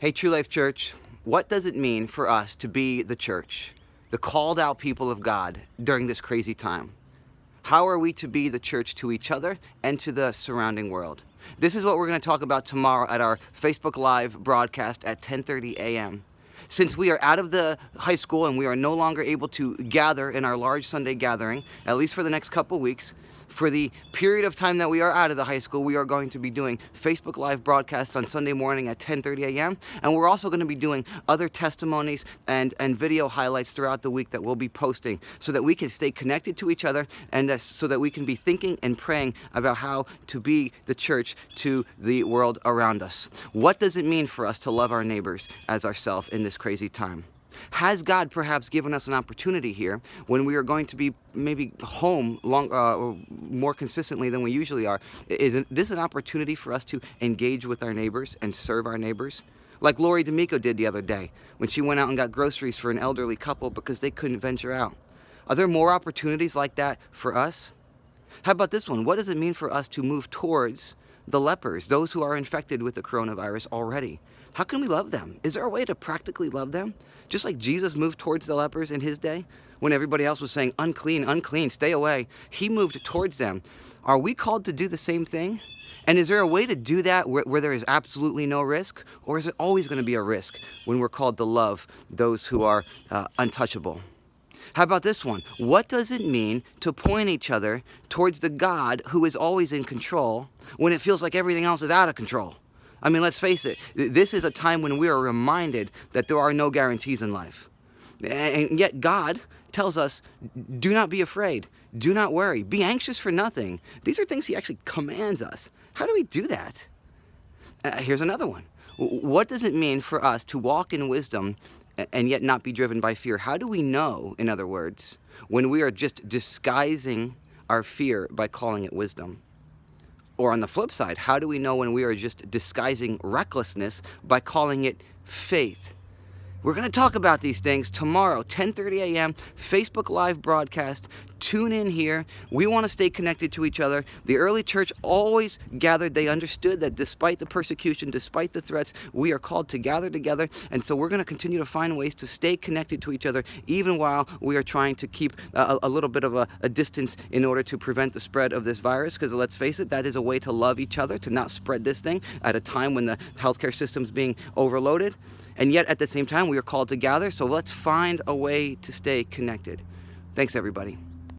Hey, True Life Church, what does it mean for us to be the church, the called out people of God during this crazy time? How are we to be the church to each other and to the surrounding world? This is what we're going to talk about tomorrow at our Facebook Live broadcast at 10:30 a.m. Since we are out of the high school and we are no longer able to gather in our large Sunday gathering, at least for the next couple weeks, for the period of time that we are out of the high school, we are going to be doing Facebook Live broadcasts on Sunday morning at 10:30 a.m. And we're also going to be doing other testimonies and video highlights throughout the week that we'll be posting so that we can stay connected to each other and so that we can be thinking and praying about how to be the church to the world around us. What does it mean for us to love our neighbors as ourselves in this crazy time? Has God perhaps given us an opportunity here when we are going to be maybe home more consistently than we usually are? Is this an opportunity for us to engage with our neighbors and serve our neighbors? Like Lori D'Amico did the other day when she went out and got groceries for an elderly couple because they couldn't venture out. Are there more opportunities like that for us? How about this one? What does it mean for us to move towards the lepers, those who are infected with the coronavirus already? How can we love them? Is there a way to practically love them? Just like Jesus moved towards the lepers in his day, when everybody else was saying, unclean, unclean, stay away, he moved towards them. Are we called to do the same thing? And is there a way to do that where there is absolutely no risk? Or is it always going to be a risk when we're called to love those who are untouchable? How about this one? What does it mean to point each other towards the God who is always in control when it feels like everything else is out of control? I mean, let's face it, this is a time when we are reminded that there are no guarantees in life. And yet God tells us, do not be afraid, do not worry, be anxious for nothing. These are things he actually commands us. How do we do that? Here's another one. What does it mean for us to walk in wisdom and yet not be driven by fear? How do we know, in other words, when we are just disguising our fear by calling it wisdom? Or on the flip side, how do we know when we are just disguising recklessness by calling it faith? We're going to talk about these things tomorrow, 10:30 a.m., Facebook Live broadcast. Tune in here. We want to stay connected to each other. The early church always gathered. They understood that despite the persecution, despite the threats, we are called to gather together. And so we're going to continue to find ways to stay connected to each other, even while we are trying to keep a little bit of a distance in order to prevent the spread of this virus. Because let's face it, that is a way to love each other, to not spread this thing at a time when the healthcare system is being overloaded. And yet, at the same time, we are called to gather, so let's find a way to stay connected. Thanks, everybody.